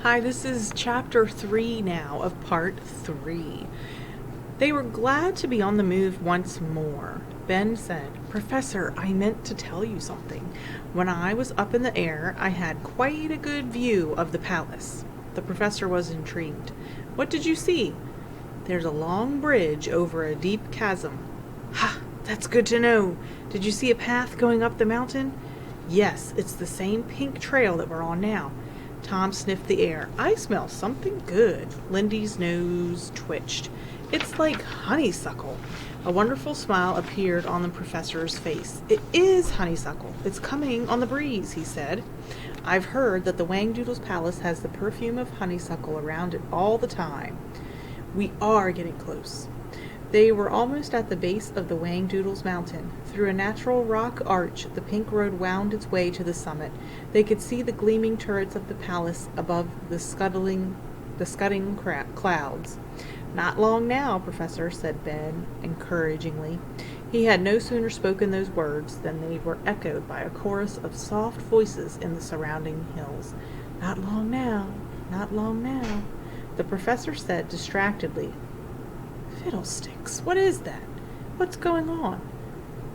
Hi, this is chapter 3 now of part 3. They were glad to be on the move once more. Ben said, "Professor, I meant to tell you something. When I was up in the air, I had quite a good view of the palace." The professor was intrigued. "What did you see?" "There's a long bridge over a deep chasm." "Ha! That's good to know. Did you see a path going up the mountain?" "Yes, it's the same pink trail that we're on now." Tom sniffed the air. "I smell something good." Lindy's nose twitched. "It's like honeysuckle." A wonderful smile appeared on the professor's face. "It is honeysuckle. It's coming on the breeze," he said. "I've heard that the Whangdoodle's palace has the perfume of honeysuckle around it all the time." "We are getting close." They were almost at the base of the Whangdoodle's mountain. Through a natural rock arch, the pink road wound its way to the summit. They could see the gleaming turrets of the palace above the scudding clouds. "Not long now, Professor," said Ben encouragingly. He had no sooner spoken those words than they were echoed by a chorus of soft voices in the surrounding hills. "Not long now, not long now," the professor said distractedly. "Fiddlesticks! What is that? What's going on?"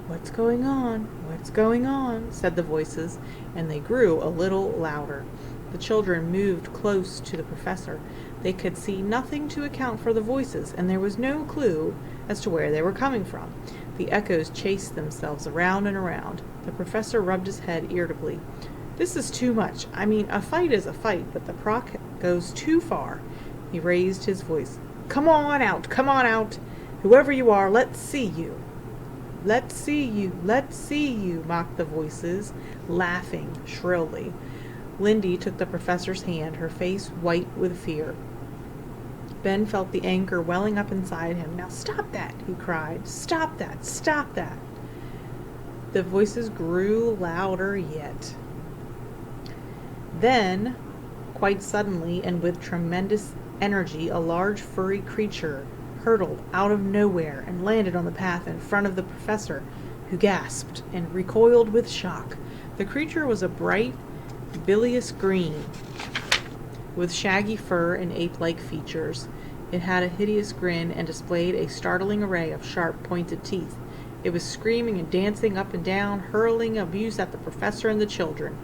"What's going on? What's going on?" said the voices, and they grew a little louder. The children moved close to the professor. They could see nothing to account for the voices, and there was no clue as to where they were coming from. The echoes chased themselves around and around. The professor rubbed his head irritably. "This is too much. I mean, a fight is a fight, but the proc goes too far." He raised his voice. Come on out, whoever you are, let's see you." Let's see you, mocked the voices, laughing shrilly. Lindy took the professor's hand, her face white with fear. Ben felt the anger welling up inside him. "Now stop that," he cried. "Stop that, stop that." The voices grew louder yet. Then, quite suddenly and with tremendous energy, a large furry creature hurtled out of nowhere and landed on the path in front of the professor, who gasped and recoiled with shock. The creature was a bright, bilious green, with shaggy fur and ape-like features. It had a hideous grin and displayed a startling array of sharp, pointed teeth. It was screaming and dancing up and down, hurling abuse at the professor and the children.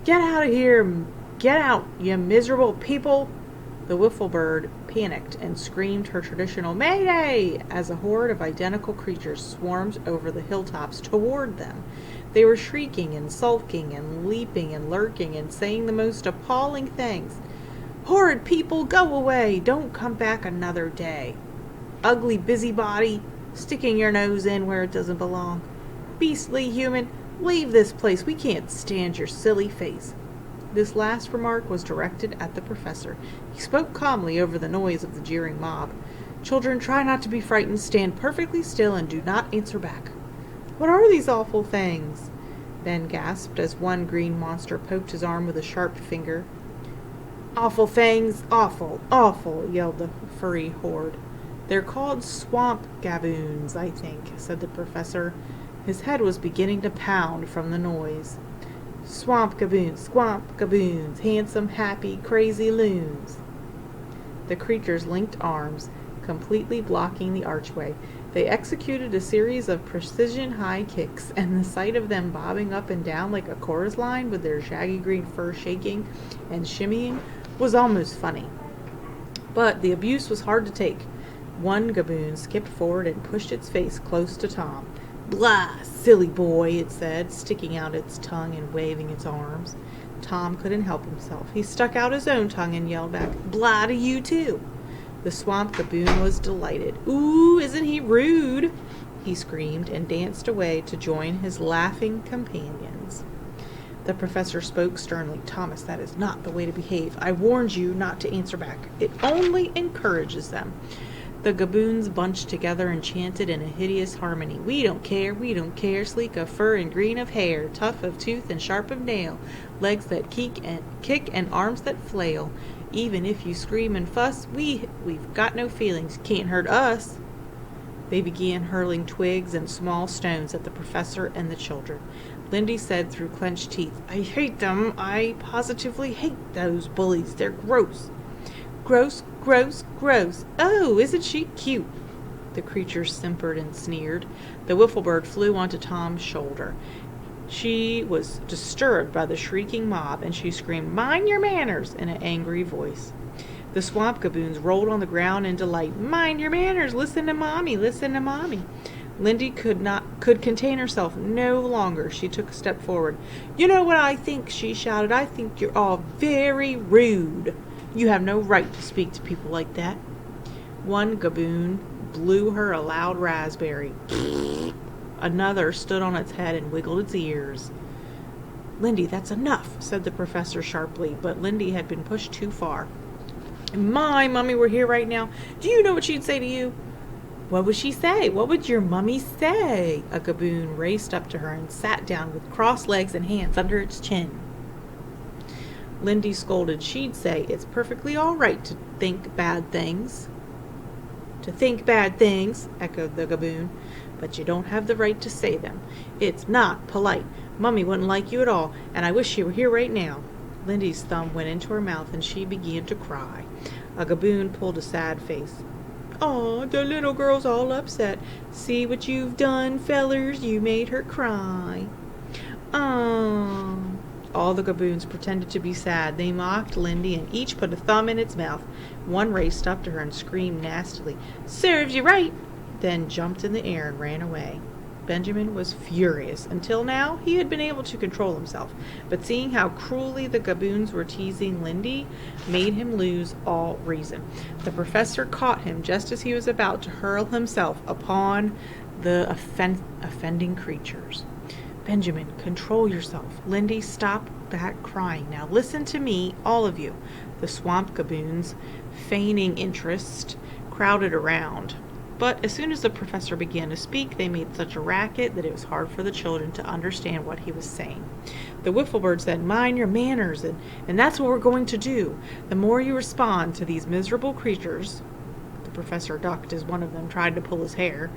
"Get out of here! Get out, you miserable people!" The wiffle bird panicked and screamed her traditional "Mayday!" as a horde of identical creatures swarmed over the hilltops toward them. They were shrieking and sulking and leaping and lurking and saying the most appalling things. "Horrid people, go away! Don't come back another day!" "Ugly busybody, sticking your nose in where it doesn't belong!" "Beastly human, leave this place! We can't stand your silly face!" This last remark was directed at the professor. He spoke calmly over the noise of the jeering mob. "Children, try not to be frightened. Stand perfectly still and do not answer back." "What are these awful things?" Ben gasped as one green monster poked his arm with a sharp finger. "Awful things! Awful! Awful!" yelled the furry horde. "They're called swamp gaboons, I think," said the professor. His head was beginning to pound from the noise. Swamp gaboons, handsome, happy, crazy loons." The creatures linked arms, completely blocking the archway. They executed a series of precision high kicks, and the sight of them bobbing up and down like a chorus line with their shaggy green fur shaking and shimmying was almost funny. But the abuse was hard to take. One gaboon skipped forward and pushed its face close to Tom. "Blah, silly boy," it said, sticking out its tongue and waving its arms. Tom couldn't help himself. He stuck out his own tongue and yelled back, "Blah to you too." The swamp gaboon was delighted. "Ooh, isn't he rude?" he screamed and danced away to join his laughing companions. The professor spoke sternly. "Thomas, that is not the way to behave. I warned you not to answer back. It only encourages them." The gaboons bunched together and chanted in a hideous harmony. We don't care, sleek of fur and green of hair, tough of tooth and sharp of nail, legs that kick and arms that flail. Even if you scream and fuss, we've got no feelings. Can't hurt us." They began hurling twigs and small stones at the professor and the children. Lindy said through clenched teeth, I hate them. I positively hate those bullies. They're gross. Gross, gross, gross. Oh, isn't she cute? The creature simpered and sneered. The Whifflebird flew onto Tom's shoulder. She was disturbed by the shrieking mob, and she screamed, Mind your manners, in an angry voice. The swamp gaboons rolled on the ground in delight. Mind your manners, listen to Mommy, listen to Mommy. Lindy could contain herself no longer. She took a step forward. You know what I think, she shouted. I think you're all very rude. You have no right to speak to people like that. One gaboon blew her a loud raspberry. Another stood on its head and wiggled its ears. Lindy, that's enough, said the professor sharply, but Lindy had been pushed too far. My Mummy were here right now. Do you know what she'd say to you? What would she say? What would your mummy say? A gaboon raced up to her and sat down with crossed legs and hands under its chin. Lindy scolded. She'd say, It's perfectly all right to think bad things. To think bad things, echoed the gaboon, but you don't have the right to say them. It's not polite. Mummy wouldn't like you at all, and I wish she were here right now. Lindy's thumb went into her mouth and she began to cry. A gaboon pulled a sad face. Aw, the little girl's all upset. See what you've done, fellers. You made her cry. All the gaboons pretended to be sad. They mocked Lindy and each put a thumb in its mouth. One raced up to her and screamed nastily, Serves you right! Then jumped in the air and ran away. Benjamin was furious. Until now, he had been able to control himself, but seeing how cruelly the gaboons were teasing Lindy made him lose all reason. The professor caught him just as he was about to hurl himself upon the offending creatures. Benjamin, control yourself. Lindy, stop that crying. Now listen to me, all of you. The swamp gaboons, feigning interest, crowded around. But as soon as the professor began to speak, they made such a racket that it was hard for the children to understand what he was saying. The Whifflebird said, Mind your manners, and that's what we're going to do. The more you respond to these miserable creatures, the professor ducked as one of them tried to pull his hair,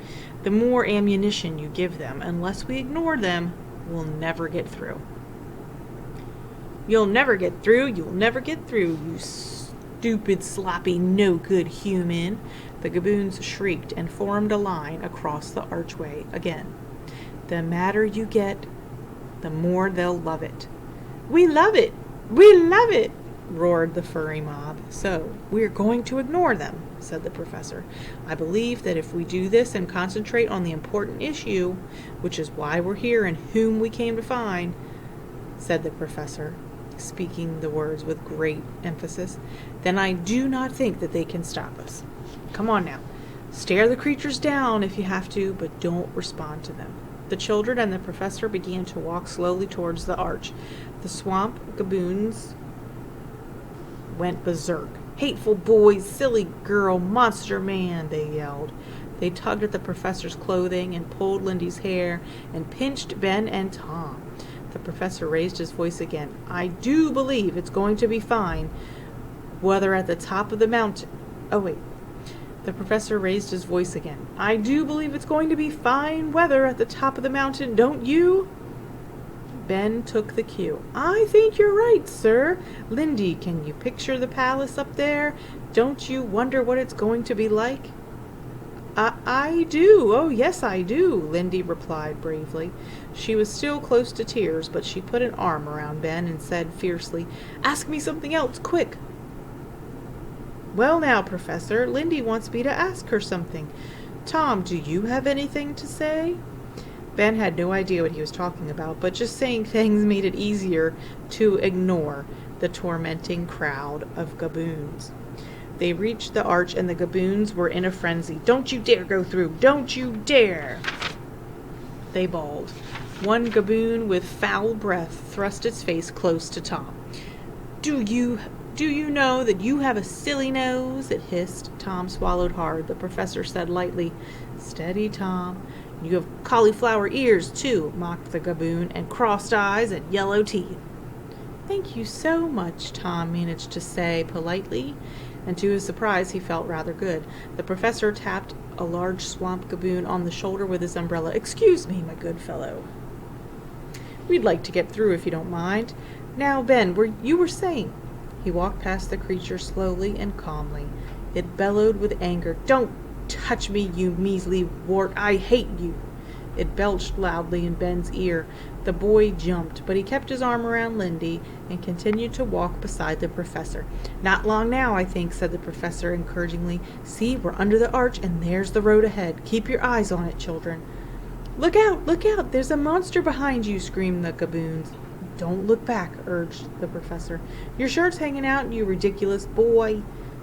the more ammunition you give them. Unless we ignore them, we'll never get through. You'll never get through, you'll never get through, you stupid, sloppy, no-good human. The gaboons shrieked and formed a line across the archway again. The madder you get, the more they'll love it. We love it! We love it! Roared the furry mob. So, we're going to ignore them, said the professor. I believe that if we do this and concentrate on the important issue, which is why we're here and whom we came to find, said the professor, speaking the words with great emphasis, then I do not think that they can stop us. Come on now. Stare the creatures down if you have to, but don't respond to them. The children and the professor began to walk slowly towards the arch. The swamp gaboons went berserk. Hateful boys, silly girl, monster man, they yelled. They tugged at the professor's clothing and pulled Lindy's hair and pinched Ben and Tom. The professor raised his voice again. I do believe it's going to be fine, whether at the top of the mountain. Oh, wait. The professor raised his voice again. I do believe it's going to be fine weather at the top of the mountain, don't you? Ben took the cue. I think you're right, sir. Lindy, can you picture the palace up there? Don't you wonder what it's going to be like? I do. Oh, yes, I do, Lindy replied bravely. She was still close to tears, but she put an arm around Ben and said fiercely, Ask me something else, quick. Well now, Professor, Lindy wants me to ask her something. Tom, do you have anything to say? Ben had no idea what he was talking about, but just saying things made it easier to ignore the tormenting crowd of gaboons. They reached the arch, and the gaboons were in a frenzy. Don't you dare go through! Don't you dare! They bawled. One gaboon with foul breath thrust its face close to Tom. Do you know that you have a silly nose? It hissed. Tom swallowed hard. The professor said lightly, Steady, Tom. You have cauliflower ears, too, mocked the gaboon, and crossed eyes and yellow teeth. Thank you so much, Tom managed to say politely, and to his surprise he felt rather good. The professor tapped a large swamp gaboon on the shoulder with his umbrella. Excuse me, my good fellow. We'd like to get through if you don't mind. Now, Ben, you were saying. He walked past the creature slowly and calmly. It bellowed with anger. Don't touch me, you measly wart. I hate you. It belched loudly in Ben's ear. The boy jumped, but he kept his arm around Lindy and continued to walk beside the professor. Not long now, I think, said the professor encouragingly. See, we're under the arch, and there's the road ahead. Keep your eyes on it, children. Look out, there's a monster behind you, screamed the Gaboons. Don't look back, urged the professor. Your shirt's hanging out, you ridiculous boy.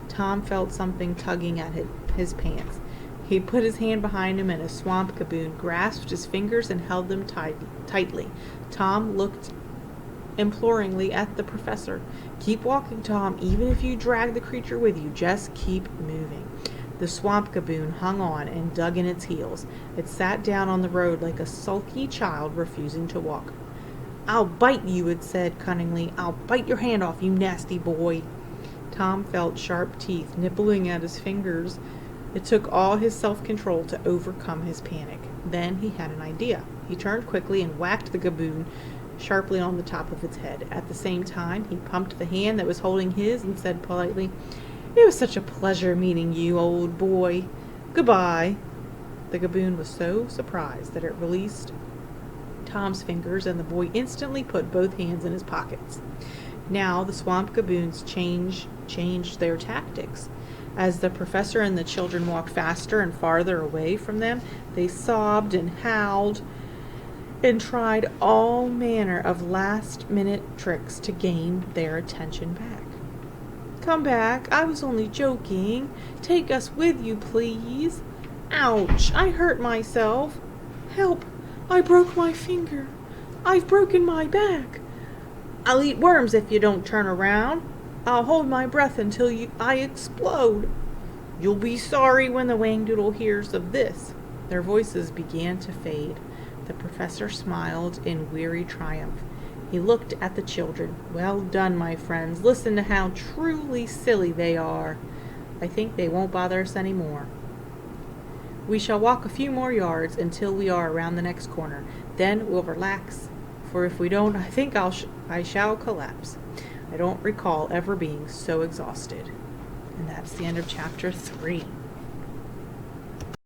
Tom felt something tugging at his pants. He put his hand behind him, and a swamp Gaboon grasped his fingers and held them tightly. Tom looked imploringly at the professor. Keep walking, Tom, even if you drag the creature with you. Just keep moving. The swamp Gaboon hung on and dug in its heels. It sat down on the road like a sulky child refusing to walk. I'll bite you, it said cunningly. I'll bite your hand off, you nasty boy. Tom felt sharp teeth nibbling at his fingers. It took all his self-control to overcome his panic. Then he had an idea. He turned quickly and whacked the Gaboon sharply on the top of its head. At the same time, he pumped the hand that was holding his and said politely, It was such a pleasure meeting you, old boy. Goodbye. The Gaboon was so surprised that it released Tom's fingers, and the boy instantly put both hands in his pockets. Now the swamp Gaboons changed their tactics. As the professor and the children walked faster and farther away from them, they sobbed and howled and tried all manner of last-minute tricks to gain their attention back. Come back, I was only joking. Take us with you, please. Ouch, I hurt myself. Help, I broke my finger. I've broken my back. I'll eat worms if you don't turn around. I'll hold my breath until I explode. You'll be sorry when the Whangdoodle hears of this. Their voices began to fade. The professor smiled in weary triumph. He looked at the children. Well done, my friends. Listen to how truly silly they are. I think they won't bother us any more. We shall walk a few more yards until we are around the next corner. Then we'll relax, for if we don't, I think I shall collapse. I don't recall ever being so exhausted. And that's the end of chapter 3.